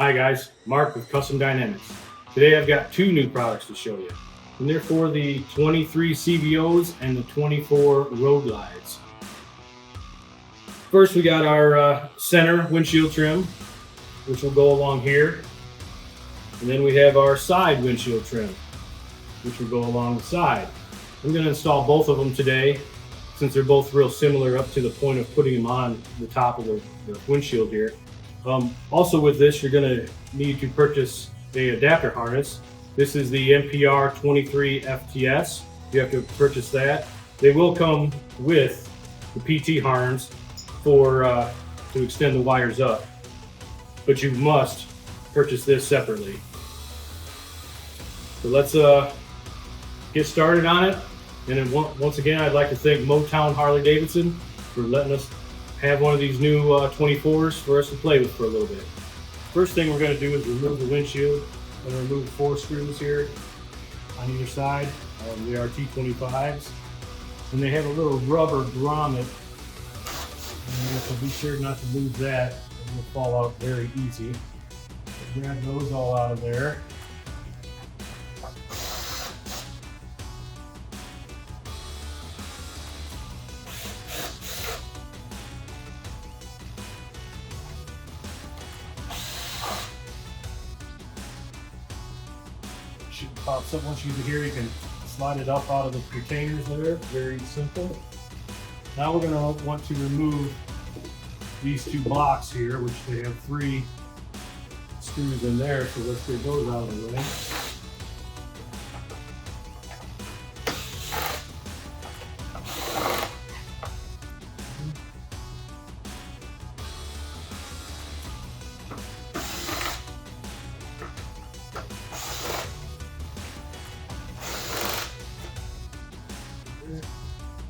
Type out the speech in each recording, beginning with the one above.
Hi guys, Mark with Custom Dynamics. Today I've got two new products to show you, and they're for the 23 CVOs and the 24 Road Glides. First we got our center windshield trim, which will go along here, and then we have our side windshield trim, which will go along the side. I'm going to install both of them today, since they're both real similar up to the point of putting them on the top of the windshield here. Also with this, you're going to need to purchase a adapter harness. This is the NPR 23 FTS. You have to purchase that. They will come with the PT harness to extend the wires up, but you must purchase this separately. So let's get started on it. And then once again, I'd like to thank Motown Harley-Davidson for letting us have one of these new 24s for us to play with for a little bit. First thing we're going to do is remove the windshield. I'm going to remove 4 screws here on either side. They are T25s, and they have a little rubber grommet. And you have to be sure not to lose that. It will fall out very easy. So grab those all out of there. It pops up once you're here. You can slide it up out of the retainers there. Very simple. Now we're going to want to remove these 2 blocks here, which they have 3 screws in there. So let's get those out of the way.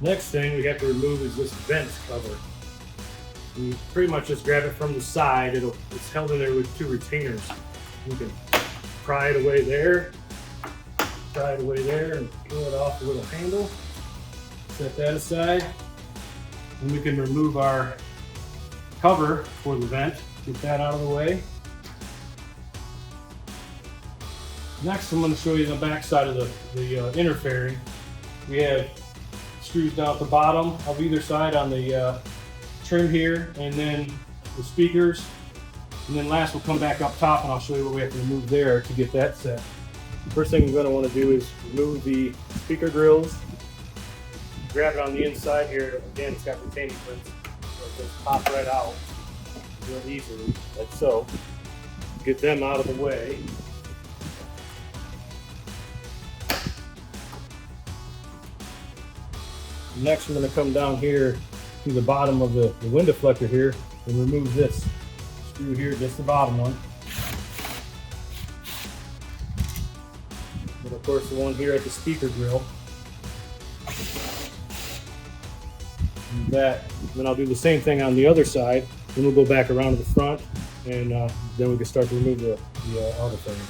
Next thing we have to remove is this vent cover. You pretty much just grab it from the side. It's held in there with 2 retainers. You can pry it away there, and pull it off the little handle. Set that aside. And we can remove our cover for the vent. Get that out of the way. Next, I'm going to show you the back side of the inner fairing. We have screws down at the bottom of either side on the trim here, and then the speakers, and then last we'll come back up top and I'll show you what we have to remove there to get that set. First thing you're going to want to do is remove the speaker grills. Grab it on the inside here. Again, it's got retaining clips, so it just pop right out real easily, like so. Get them out of the way. Next, we're going to come down here to the bottom of the wind deflector here and remove this screw here, just the bottom one. And of course, the one here at the speaker grill. And that. Then I'll do the same thing on the other side. Then we'll go back around to the front, and then we can start to remove the outer fairing.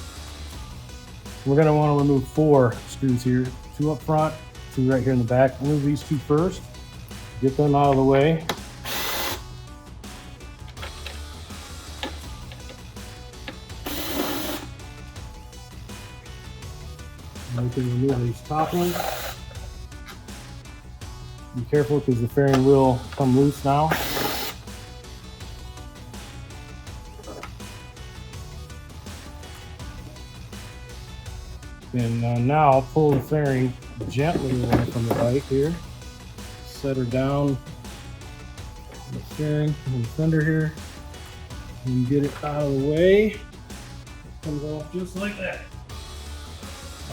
We're going to want to remove 4 screws here, 2 up front, 2 right here in the back. Remove these 2 first. Get them out of the way. And we can remove these top ones. Be careful because the fairing will come loose now. And now pull the fairing gently away from the bike here. Set her down the fairing and the fender here, and get it out of the way. It comes off just like that.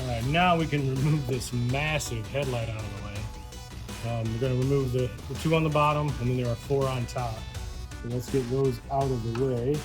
All right, now we can remove this massive headlight out of the way. We're going to remove the 2 on the bottom, and then there are 4 on top. So let's get those out of the way.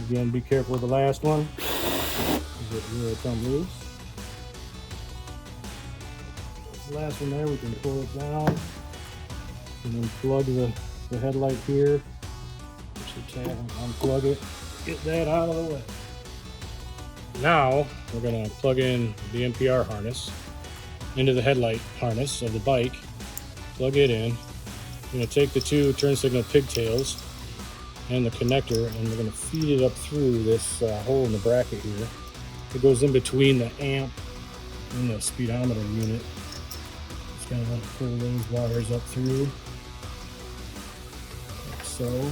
Again, be careful with the last one. It will come loose. This last one there, we can pull it down. and then plug the headlight here. Push the tab and unplug it. Get that out of the way. Now we're going to plug in the NPR harness into the headlight harness of the bike. Plug it in. We're going to take the two turn signal pigtails and the connector, and we're going to feed it up through this hole in the bracket here. It goes in between the amp and the speedometer unit. Just going to pull those wires up through, like so.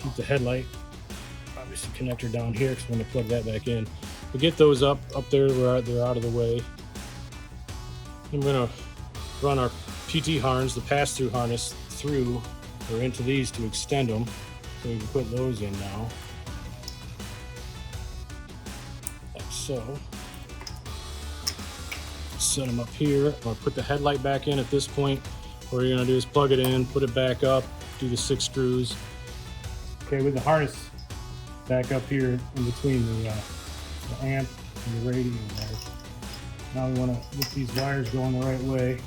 Keep the headlight, obviously, connector down here because we're going to plug that back in. We get those up there where they're out of the way. I'm going to run our PT harness, the pass-through harness, through or into these to extend them. So we can put those in now, like so. Set them up here. I'm going to put the headlight back in at this point. What you're going to do is plug it in, put it back up, do the 6 screws. Okay, with the harness back up here in between the amp and the radio there. Now we want to get these wires going the right way.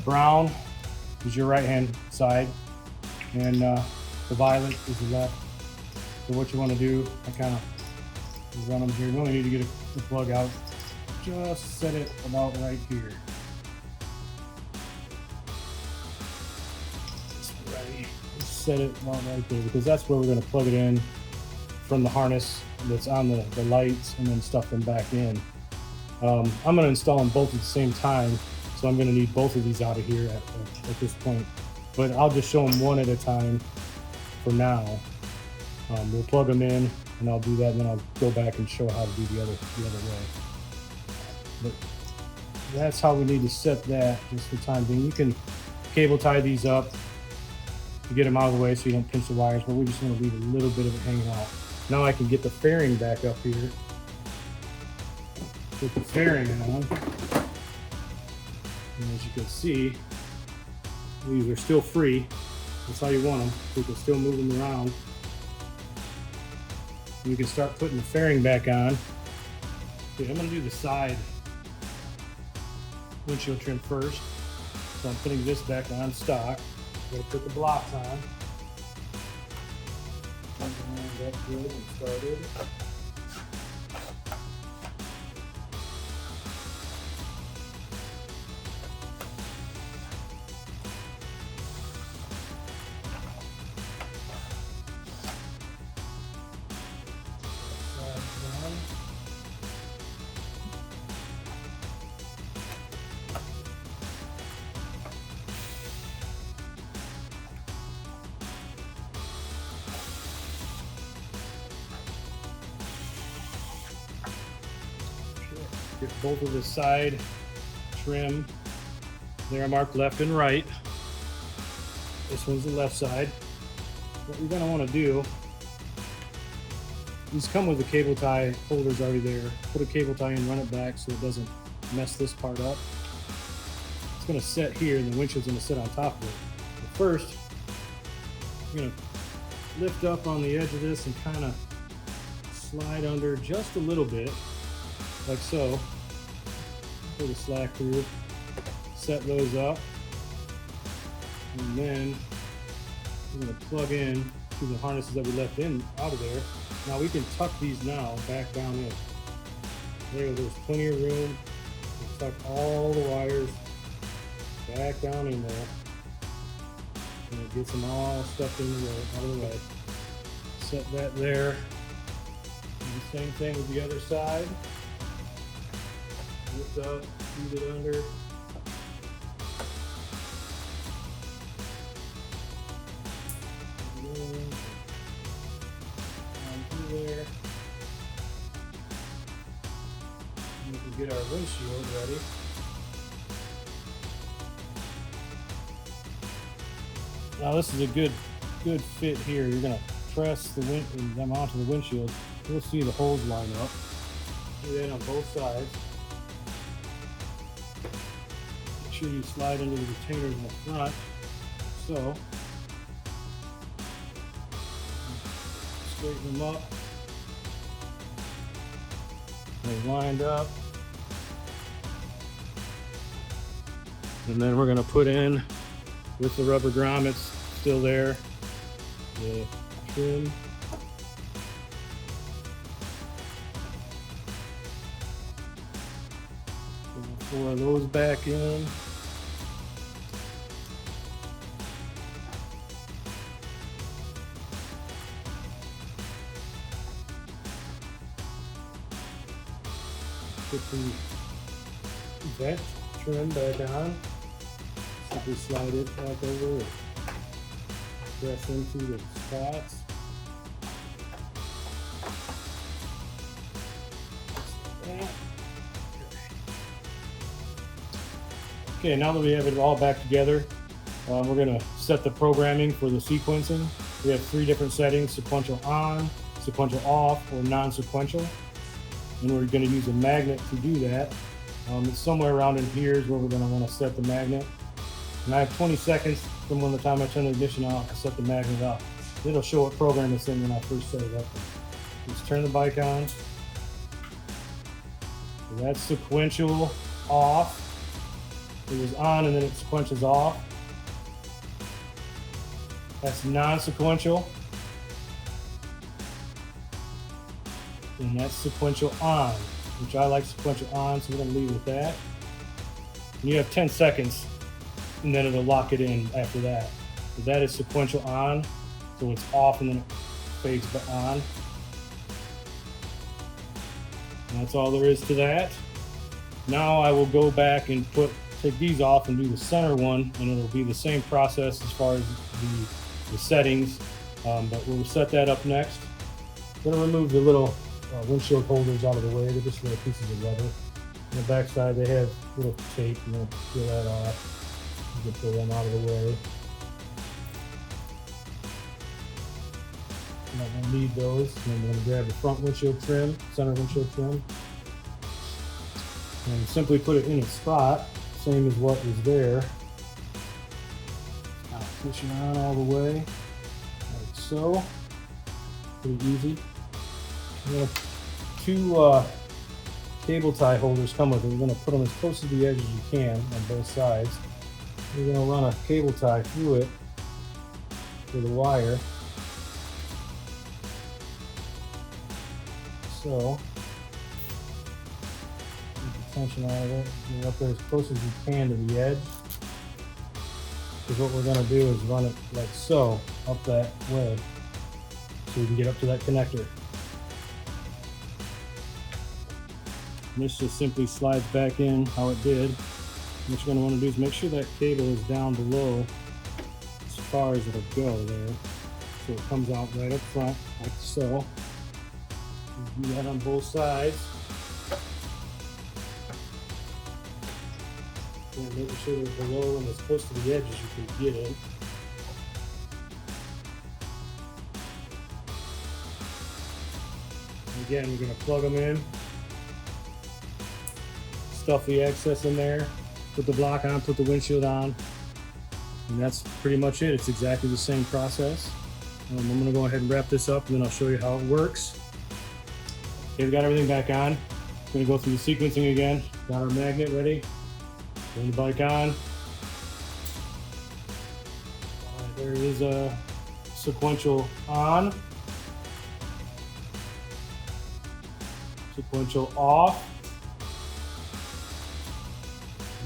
Brown is your right hand side, and the violet is the left. So what you want to do, I kind of run them here. We only need to get the plug out. Just set it about right here. Ready. Set it about right there because that's where we're going to plug it in from the harness that's on the lights, and then stuff them back in. I'm going to install them both at the same time, so I'm going to need both of these out of here at this point. But I'll just show them one at a time for now. We'll plug them in, and I'll do that, and then I'll go back and show how to do the other way. But that's how we need to set that just for the time being. You can cable tie these up to get them out of the way so you don't pinch the wires, but we just want to leave a little bit of it hanging out. Now I can get the fairing back up here. Put the fairing on. And as you can see, these are still free. That's how you want them. You can still move them around. And you can start putting the fairing back on. Okay, I'm going to do the side windshield trim first. So I'm putting this back on stock. I'm going to put the blocks on. That's good and started. Get both of the side trim. They're marked left and right. This one's the left side. What you're going to want to do, these come with the cable tie holders already there. Put a cable tie in, run it back so it doesn't mess this part up. It's going to set here, and the windshield's going to sit on top of it. But first, I'm going to lift up on the edge of this and kind of slide under just a little bit, like so. Pull the slack through, set those up, and then we're going to plug in to the harnesses that we left in out of there. Now we can tuck these now back down in. There's plenty of room to tuck all the wires back down in there, and it gets them all stuffed in the way, out of the way. Set that there. Do the same thing with the other side. Lift up, feed it under. On through there. And we can get our windshield ready. Now this is a good fit here. You're gonna press them onto the windshield. You'll see the holes line up. Do that on both sides. Make sure you slide into the retainers in the front, so. Straighten them up. They're lined up. And then we're gonna put in, with the rubber grommets still there, the trim. Put 4 of those back in. Put the vent trim back on. Simply slide it back over and press into the spots. Okay, now that we have it all back together, we're going to set the programming for the sequencing. We have 3 different settings: sequential on, sequential off, or non-sequential. And we're going to use a magnet to do that. It's somewhere around in here is where we're going to want to set the magnet. And I have 20 seconds from when the time I turn the ignition on to set the magnet up. It'll show what program it's in when I first set it up. Just turn the bike on. So that's sequential off. It was on and then it sequentials off. That's non-sequential. And that's sequential on, which I like sequential on, so we're going to leave it with that. And you have 10 seconds, and then it'll lock it in after that. So that is sequential on, so it's off and then it fades back on. And that's all there is to that. Now I will go back and take these off and do the center one, and it'll be the same process as far as the settings, but we'll set that up next. I'm going to remove the little windshield holders out of the way. They're just little pieces of rubber. On the back side they have little tape. I'm going to peel that off. You can pull them out of the way. I'm not going to need those. And then I'm going to grab the front windshield trim, center windshield trim, and simply put it in its spot, same as what was there. Kind of push it on all the way, like so. Pretty easy. Two cable tie holders come with it. We're going to put them as close to the edge as you can on both sides. We're going to run a cable tie through it with a wire. So, keep the tension out of it. Get up there as close as you can to the edge. Because what we're going to do is run it like so, up that way, so we can get up to that connector. And this just simply slides back in how it did. And what you're going to want to do is make sure that cable is down below as far as it'll go there. So it comes out right up front, like so. You do that on both sides. And making sure they're below and as close to the edge as you can get it. And again, we're going to plug them in. Stuff the excess in there, put the block on, put the windshield on, and that's pretty much it. It's exactly the same process. I'm going to go ahead and wrap this up, and then I'll show you how it works. Okay, we got everything back on. I'm going to go through the sequencing again. Got our magnet ready. Turn the bike on. There is a sequential on, sequential off,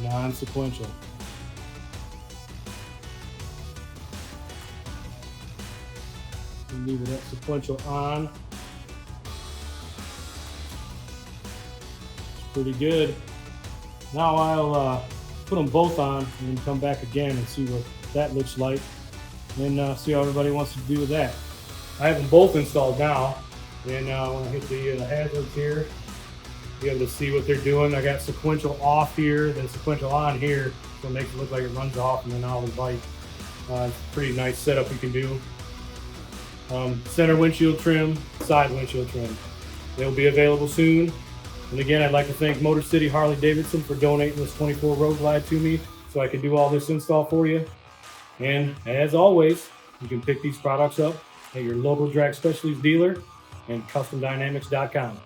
non-sequential. Leave it at sequential on. It's pretty good. Now I'll put them both on and then come back again and see what that looks like, and see how everybody wants to do with that. I have them both installed now, and when I hit the hazards here, be able to see what they're doing. I got sequential off here, then sequential on here, so it makes it look like it runs off and then out of the bike. It's a pretty nice setup you can do. Center windshield trim, side windshield trim. They'll be available soon. And again, I'd like to thank Motor City Harley-Davidson for donating this 24 Road Glide to me so I can do all this install for you. And as always, you can pick these products up at your local drag specialties dealer and customdynamics.com.